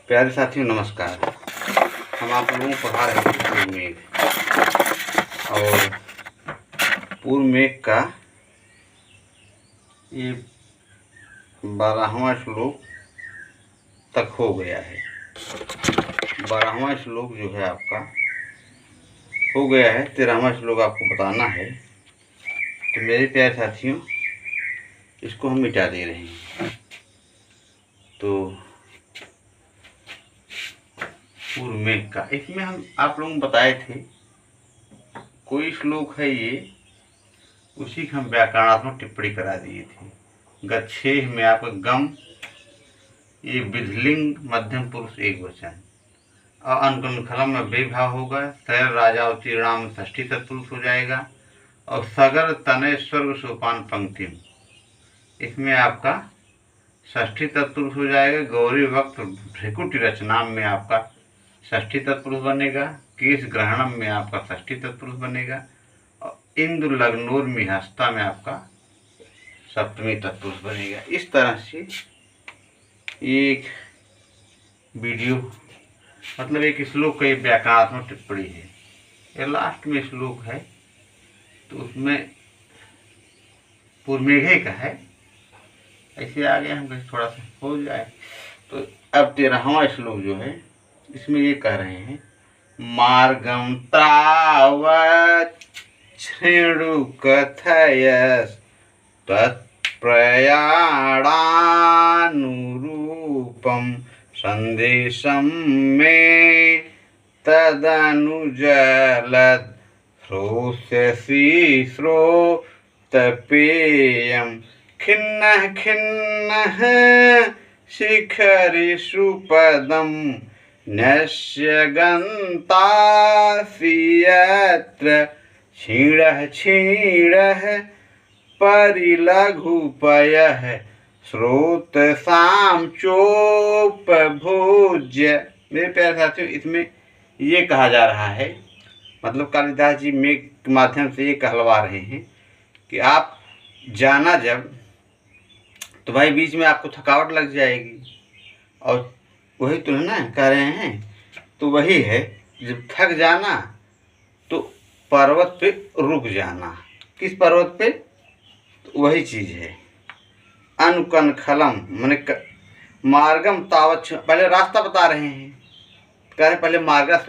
प्यारे साथियों नमस्कार। हम आप लोगों को पढ़ा रहे थे पूर्व मेघ, और पूर्व मेघ का ये 12वां श्लोक तक हो गया है। 12वां श्लोक जो है आपका हो गया है। 13वां श्लोक आपको बताना है। तो मेरे प्यारे साथियों इसको हम मिटा दे रहे हैं। तो पूर्व मेघ का इसमें हम आप लोगों को बताए थे, कोई श्लोक है ये, उसी की हम व्याकरणात्मक टिप्पणी करा दिए थे। गच्छेह में आपका गम ये विधिलिंग मध्यम पुरुष एक वचन, और अनुकंखलम में बेभाव होगा। तैर राजा उत्तीर्णाम षष्ठी तत्पुरुष हो जाएगा। और सगर तनय स्वर्ग सोपान पंक्तिम, इसमें आपका षष्ठी तत्पुरुष हो जाएगा। गौरी वक्त भ्रिकुटी रचनाम में आपका षष्ठी तत्पुरुष बनेगा। केश ग्रहणम में आपका षष्ठी तत्पुरुष बनेगा। और इंद्र लग्नोर्मी हस्ता में आपका सप्तमी तत्पुरुष बनेगा। इस तरह से एक वीडियो मतलब एक श्लोक का व्याकरणात्मक टिप्पणी है। ये लास्ट में श्लोक है, तो उसमें पूर्व मेघ का है। ऐसे आगे हम कहीं थोड़ा सा हो जाए। तो अब 13वां श्लोक जो है इसमें ये कह रहे हैं, मार्गम तावत् शृणु कथयस् तत्प्रयाणानुरूपम संदेशम में तदनुजलद श्रोष्यसि श्रोतपेयम् खिन्नः खिन्नः शिखरिषु पदं न्यस्य गन्तासि यत्र क्षीणः क्षीणः परिलघुपयः स्रोतसां चोपभोज्य। मेरे प्यारे साथियों इसमें ये कहा जा रहा है, मतलब कालिदास जी मेघ के माध्यम से ये कहलवा रहे हैं कि आप जाना जब, तो भाई बीच में आपको थकावट लग जाएगी। और वही तो है ना कह रहे हैं, तो वही है, जब थक जाना तो पर्वत पे रुक जाना। किस पर्वत पे? तो वही चीज़ है अनुकंखलम माने मार्गम तावत्। पहले रास्ता बता रहे हैं, कह रहे पहले मार्ग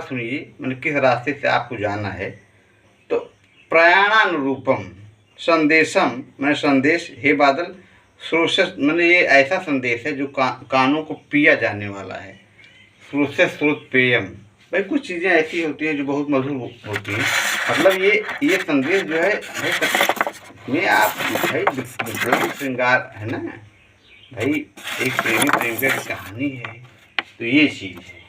सुनिए मैंने किस रास्ते से आपको जाना है। तो प्रयाणानुरूपम संदेशम मैंने संदेश, हे बादल, श्रोत मैंने ये ऐसा संदेश है जो कानों को पिया जाने वाला है। श्रोत स्रोत पेयम, भाई कुछ चीज़ें ऐसी होती हैं जो बहुत मधुर होती हैं। मतलब ये संदेश जो है में आप भाई श्रृंगार है ना भाई, एक प्रेमी प्रेमिका की कहानी है, तो ये चीज़ है।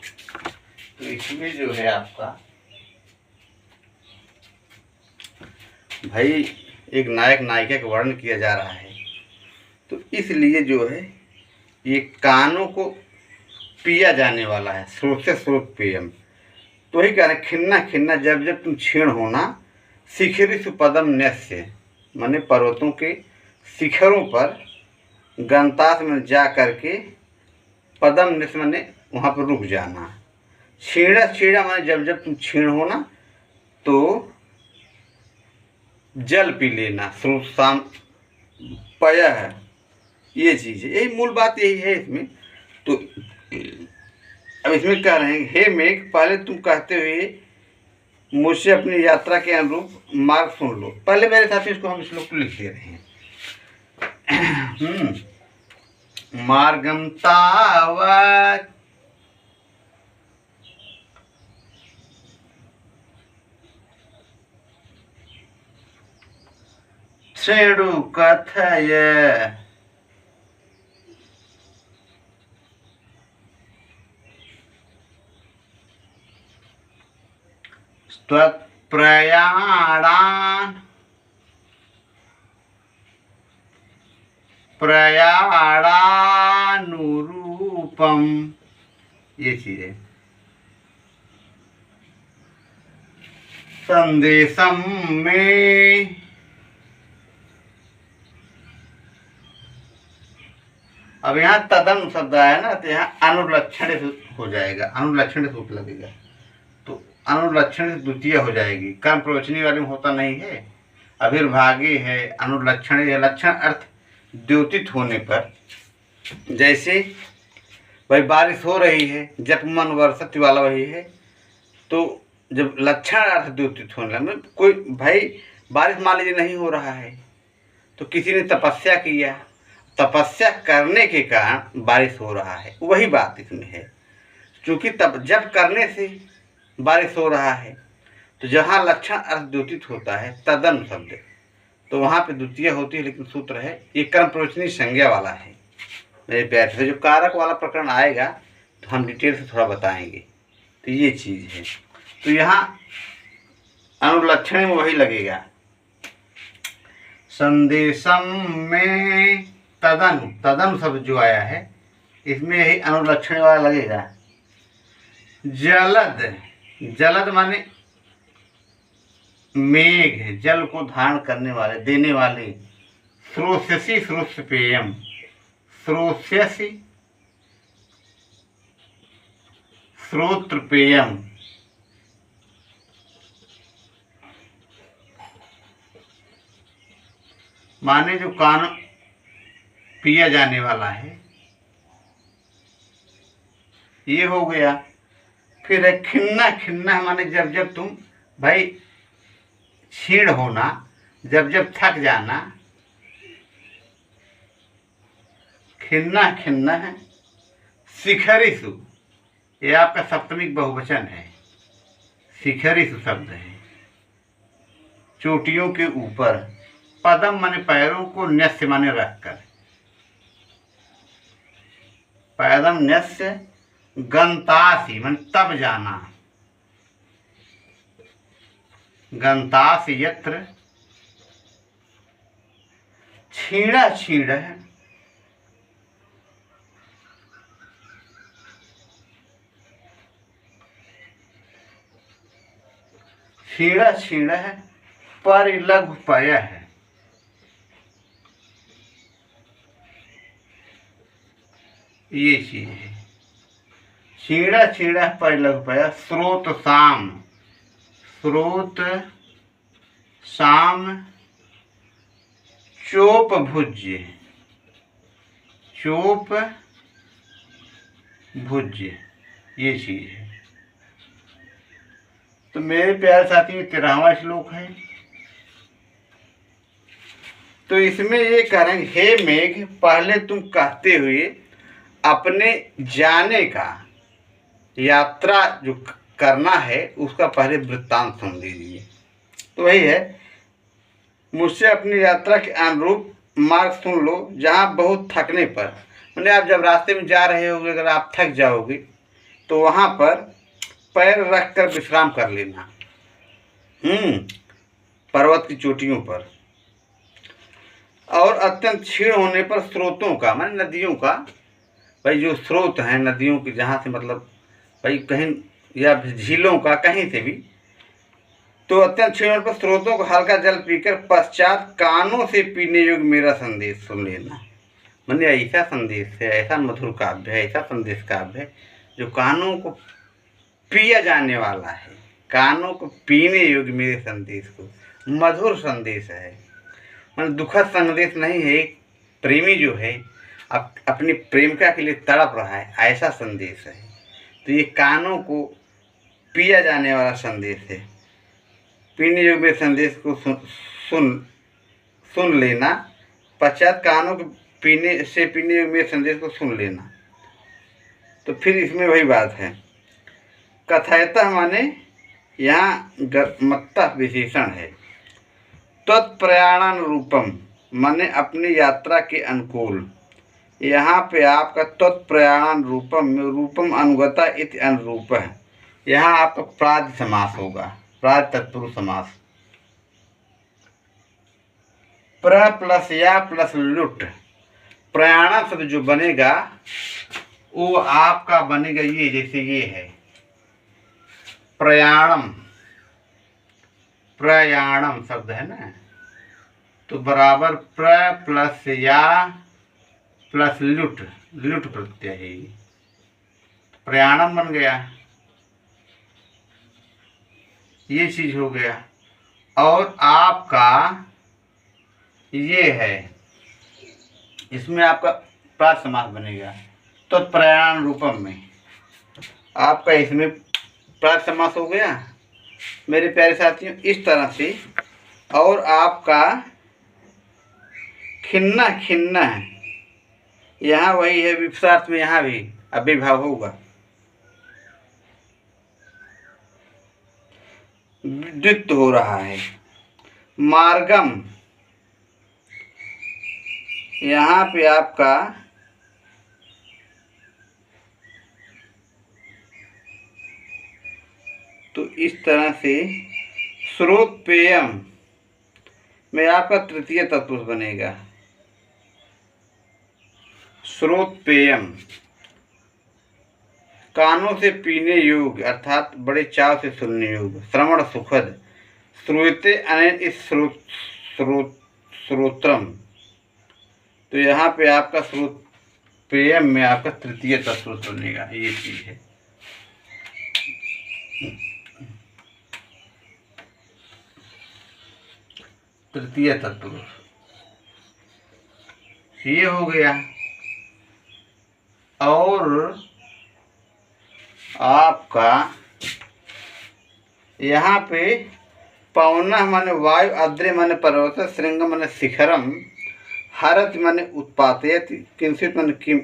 तो इसमें जो है आपका भाई एक नायक नायिका का वर्णन किया जा रहा है, तो इसलिए जो है ये कानों को पिया जाने वाला है। स्रोत से स्रोत पेयम, तो ही कह रहे खिन्ना खिन्ना जब जब तुम क्षीण होना। शिखरी सुपदम न्यस्य माने पर्वतों के शिखरों पर, गंतास में जा करके, पदम न्यस्य माने वहाँ पर रुक जाना। छीड़ा छीड़ा माने जब जब तुम क्षीण होना तो जल पी लेना। स्रोत शाम पय है, ये चीज़ है, यही मूल बात यही है इसमें। तो अब इसमें कह रहे हैं, हे मेघ, पहले तुम कहते हुए मुझसे अपनी यात्रा के अनुरूप मार्ग सुन लो। पहले मेरे साथ इसको हम श्लोक को लिख दे रहे हैं। मार्गम तावत् शृणु कथय प्रयाणानुरूपम, ये चीज है। संदेशम में अब यहाँ तदन शब्द आया ना, तो यहाँ अनुलक्षण हो जाएगा, अनुलक्षण सूत्र लगेगा, तो अनुलक्षण द्वितीय हो जाएगी। कर्म प्रवचनी वाले में होता नहीं है, अभिर्भागी है, अनुलक्षण या लक्षण अर्थ द्योतित होने पर। जैसे भाई बारिश हो रही है, जप मन वर्षति वाला वही है, तो जब लक्षण अर्थ द्योतित होने लगा, कोई भाई बारिश मान लीजिए नहीं हो रहा है, तो किसी ने तपस्या किया, तपस्या करने के कारण बारिश हो रहा है, वही बात इसमें है। क्योंकि तब जब करने से बारिश हो रहा है, तो जहाँ लक्षण अर्थ द्योतित होता है तदन शब्द, तो वहाँ पे द्वितीय होती है, लेकिन सूत्र है ये कर्म प्रवचनी संज्ञा वाला है। मेरे प्यार से जो कारक वाला प्रकरण आएगा तो हम डिटेल से थोड़ा बताएंगे। तो ये चीज़ है, तो यहाँ अनुलक्षण में वही लगेगा। संदेशम में तदन, तदन शब्द जो आया है इसमें यही अनुलक्षण वाला लगेगा। जलद, जलद माने मेघ, जल को धारण करने वाले, देने वाले। श्रोष्यसि श्रोष्यपेयम, श्रोष्यसि श्रोत्रपेयम, माने जो कान पिया जाने वाला है, ये हो गया। फिर है खिन्ना, खिन्ना माने जब जब तुम भाई क्षीण होना, जब जब थक जाना, खिन्ना खिन्ना है। शिखरिषु, ये आपका सप्तमिक बहुवचन है, शिखरिषु शब्द है, चोटियों के ऊपर। पदम माने पैरों को, न्यस्य माने रखकर, पैदम न्यस्य। गंतासी माने तब जाना, गंतासी यत्र। छीड़ा, छीड़ है, छीड़ा छीड़ा है। परिलघु पय है, ये चीज है। छीड़ा छीड़ा परिलघु पय। स्रोत शाम, स्रोत शाम। चोप भुज्य, चोप भुज्य, ये चीज है। तो मेरे प्यारे साथी 13वां श्लोक है। तो इसमें ये करेंगे, हे मेघ, पहले तुम कहते हुए अपने जाने का, यात्रा जो करना है उसका पहले वृत्तांत सुन लीजिए। तो वही है, मुझसे अपनी यात्रा के अनुरूप मार्ग सुन लो, जहाँ बहुत थकने पर, मतलब आप जब रास्ते में जा रहे होगे, अगर आप थक जाओगे तो वहाँ पर पैर रख कर विश्राम कर लेना, पर्वत की चोटियों पर। और अत्यंत क्षीण होने पर स्रोतों का, माने नदियों का, भाई जो स्रोत हैं नदियों के, जहाँ से मतलब भाई कहीं या झीलों का, कहीं से भी, तो अत्यंत क्षीण होने पर स्रोतों को हल्का जल पीकर पश्चात कानों से पीने योग्य मेरा संदेश सुन लेना। माने ऐसा संदेश है, ऐसा मधुर काव्य है, ऐसा संदेश काव्य है जो कानों को पिया जाने वाला है, कानों को पीने योग्य मेरे संदेश को, मधुर संदेश है। मतलब दुखद संदेश नहीं है। एक प्रेमी जो है अपनी प्रेमिका के लिए तड़प रहा है, ऐसा संदेश है। तो ये कानों को पिया जाने वाला संदेश है। पीने योग्य मेरे संदेश को सुन लेना, पश्चात कानों को पीने योग्य मेरे संदेश को सुन लेना। तो फिर इसमें वही बात है, कथयतः माने यहाँ मत्तः विशेषण है। तत्प्रयाणानुरूपम माने अपनी यात्रा के अनुकूल। यहाँ पे आपका तत्प्रयाणानुरूपम, रूपम अनुगता इति अनुरूप है। यहाँ आपका प्राज समास होगा, प्राज तत्पुरुष समास। प्र प्लस या प्लस लुट, प्रयाण शब्द जो बनेगा वो आपका बनेगा ये, जैसे ये है प्रयाणम, प्रयाणम शब्द है ना, तो बराबर प्र प्लस या प्लस लुट, लुट प्रत्यय है, प्रयाणम बन गया, ये चीज हो गया। और आपका ये है, इसमें आपका प्रात समास बनेगा, तो प्रयाण रूपम में आपका इसमें प्रात समास हो गया मेरे प्यारे साथियों, इस तरह से। और आपका खिन्ना, खिन्ना है, यहाँ वही है विपसार्थ में, यहाँ भी अभिभाव होगा, द्वित्व हो रहा है। मार्गम, यहाँ पे आपका तो इस तरह से श्रोतपेयम में आपका तृतीय तत्व बनेगा, श्रोतपेयम, कानों से पीने योग्य अर्थात बड़े चाव से सुनने योग्य, श्रवण सुखद, श्रूयते अनेन इस श्रोत्रम, तो यहाँ पे आपका श्रोतपेयम में आपका तृतीय तत्व सुनेगा, ये चीज है। तृतीय तत्व ये हो गया। और आपका यहाँ पे पवनः माने वायु, अद्रे माने पर्वत, श्रृंग माने शिखरम, हरत माने उत्पादयत, किंचित माने किम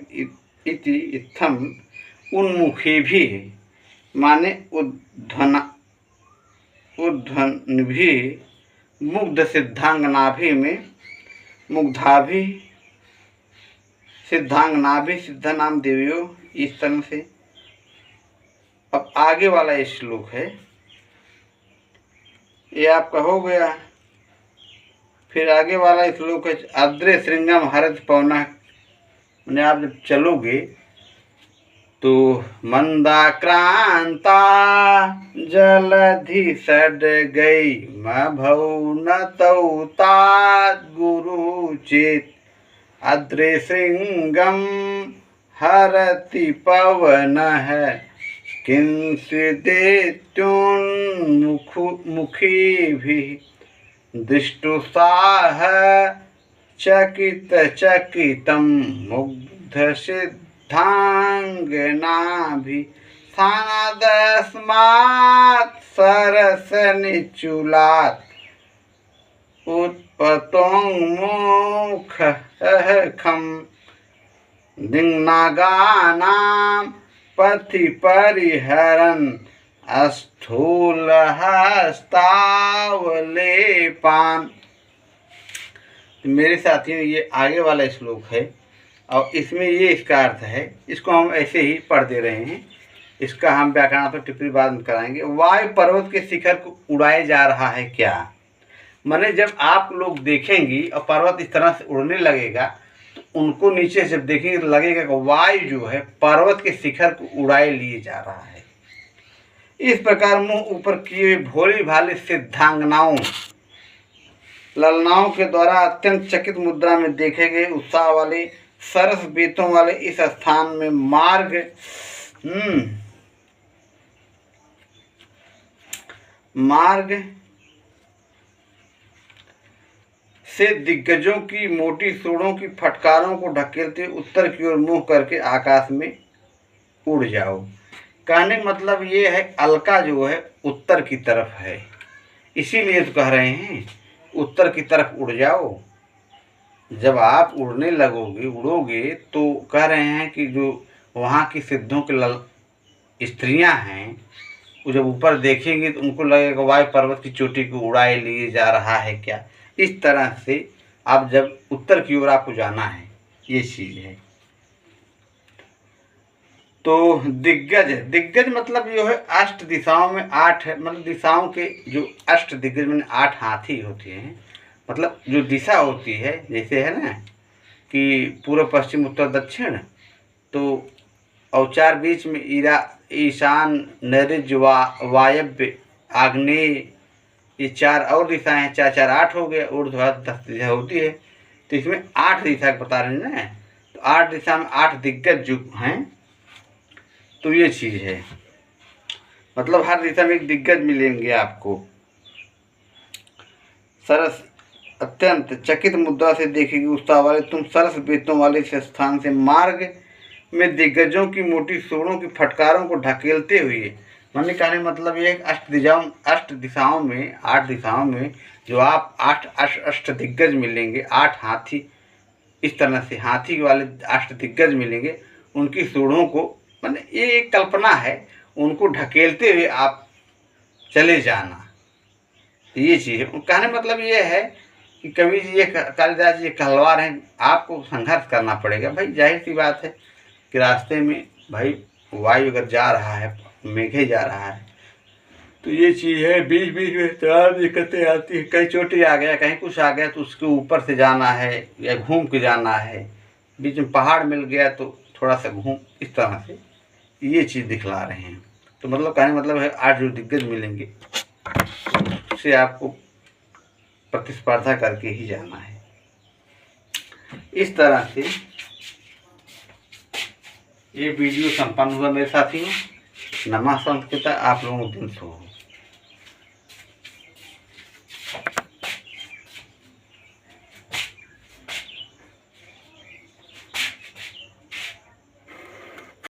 इति, इत्थम, उन्मुखी भी माने उद्धन भी, मुग्ध सिद्धांगनाभि में, मुग्धाभि सिद्धांगनाभि सिद्ध नाम देवियो, इस तरह से। अब आगे वाला ये श्लोक है, ये आपका हो गया। फिर आगे वाला श्लोक है, अद्रे श्रृंगम हरत पवना, मैंने आप जब चलोगे तो मंदाक्रांता जलधि सड गई, मभौ न तौ तात गुरु चेत, अद्रे श्रृंगम हरति पवन है, किंचिदेत्युन्मुखी भी, दृष्टुसाह चकित चकितम, मुग्ध सिद्धांगनाभि, स्थानादस्मात् सरस निचुलात्, उत्पतोन्मुखः दिङ्नागानां पथि परिहरन्, स्थूलहस्तावलेपान्। मेरे साथियों ये आगे वाला श्लोक है और इसमें ये इसका अर्थ है, इसको हम ऐसे ही पढ़ दे रहे हैं, इसका हम व्याकरणात्मक टिप्पणी बाद में कराएंगे। वायु पर्वत के शिखर को उड़ाए जा रहा है क्या, माने जब आप लोग देखेंगी और पर्वत इस तरह से उड़ने लगेगा तो उनको नीचे जब देखेंगे तो लगेगा कि वायु जो है पर्वत के शिखर को उड़ाए लिए जा रहा है। इस प्रकार मुंह ऊपर किए भोली भाली सिद्धांगनाओं, ललनाओं के द्वारा अत्यंत चकित मुद्रा में देखे गए उत्साह वाले सरस बेतों वाले इस स्थान में मार्ग से दिग्गजों की मोटी सूढ़ों की फटकारों को ढकेलते उत्तर की ओर मुंह करके आकाश में उड़ जाओ। कहने का मतलब ये है अलका जो है उत्तर की तरफ है, इसीलिए तो कह रहे हैं उत्तर की तरफ उड़ जाओ। जब आप उड़ने लगोगे, उड़ोगे तो कह रहे हैं कि जो वहाँ की सिद्धों के स्त्रियां हैं वो जब ऊपर देखेंगे तो उनको लगेगा वायु पर्वत की चोटी को उड़ाए लिए जा रहा है क्या। इस तरह से आप जब उत्तर की ओर आपको जाना है, ये चीज़ है। तो दिग्गज, दिग्गज मतलब जो है अष्ट दिशाओं में आठ, मतलब दिशाओं के जो अष्ट दिग्गज में 8 हाथी होते हैं, मतलब जो दिशा होती है, जैसे है ना कि पूर्व पश्चिम उत्तर दक्षिण, तो और 4 बीच में ईशान नैऋत्य वायव्य आग्नेय, ये 4 और दिशाएं हैं, 4 4 8 हो गए, ऊर्ध्वाधर 10 दिशा होती है। तो इसमें 8 दिशा बता रहे हैं ना, तो 8 दिशा में 8 दिग्गज जो हैं, तो ये चीज़ है। मतलब हर दिशा में एक दिग्गज मिलेंगे आपको। सरस अत्यंत चकित मुद्रा से देखेगी उत्साह वाले तुम सरस बेतों वाले इस स्थान से मार्ग में दिग्गजों की मोटी सूढ़ों की फटकारों को ढकेलते हुए। मैंने कहने मतलब ये अष्ट दिशाओं में 8 दिशाओं में जो आप 8 अष्ट दिग्गज मिलेंगे, 8 हाथी, इस तरह से हाथी वाले 8 दिग्गज मिलेंगे। उनकी सूढ़ों को, मैंने ये एक कल्पना है, उनको ढकेलते हुए आप चले जाना, ये चीज़ है। कहने मतलब ये है कि कवि जी, ये कालिदास जी कहलवार हैं, आपको संघर्ष करना पड़ेगा भाई। जाहिर सी बात है कि रास्ते में भाई वायु अगर जा रहा है, मेघे जा रहा है, तो ये चीज़ है। बीच बीच में तमाम दिक्कतें आती हैं, कहीं चोटी आ गया, कहीं कुछ आ गया, तो उसके ऊपर से जाना है या घूम के जाना है। बीच में पहाड़ मिल गया तो थोड़ा सा घूम, इस तरह से ये चीज़ दिखला रहे हैं। तो मतलब कहने मतलब है 8 जो दिग्गज मिलेंगे उससे आपको प्रतिस्पर्धा करके ही जाना है। इस तरह से ये वीडियो संपन्न हुआ मेरे साथियों। नमः संस्कृत। आप लोगों को दिन शुभ हो।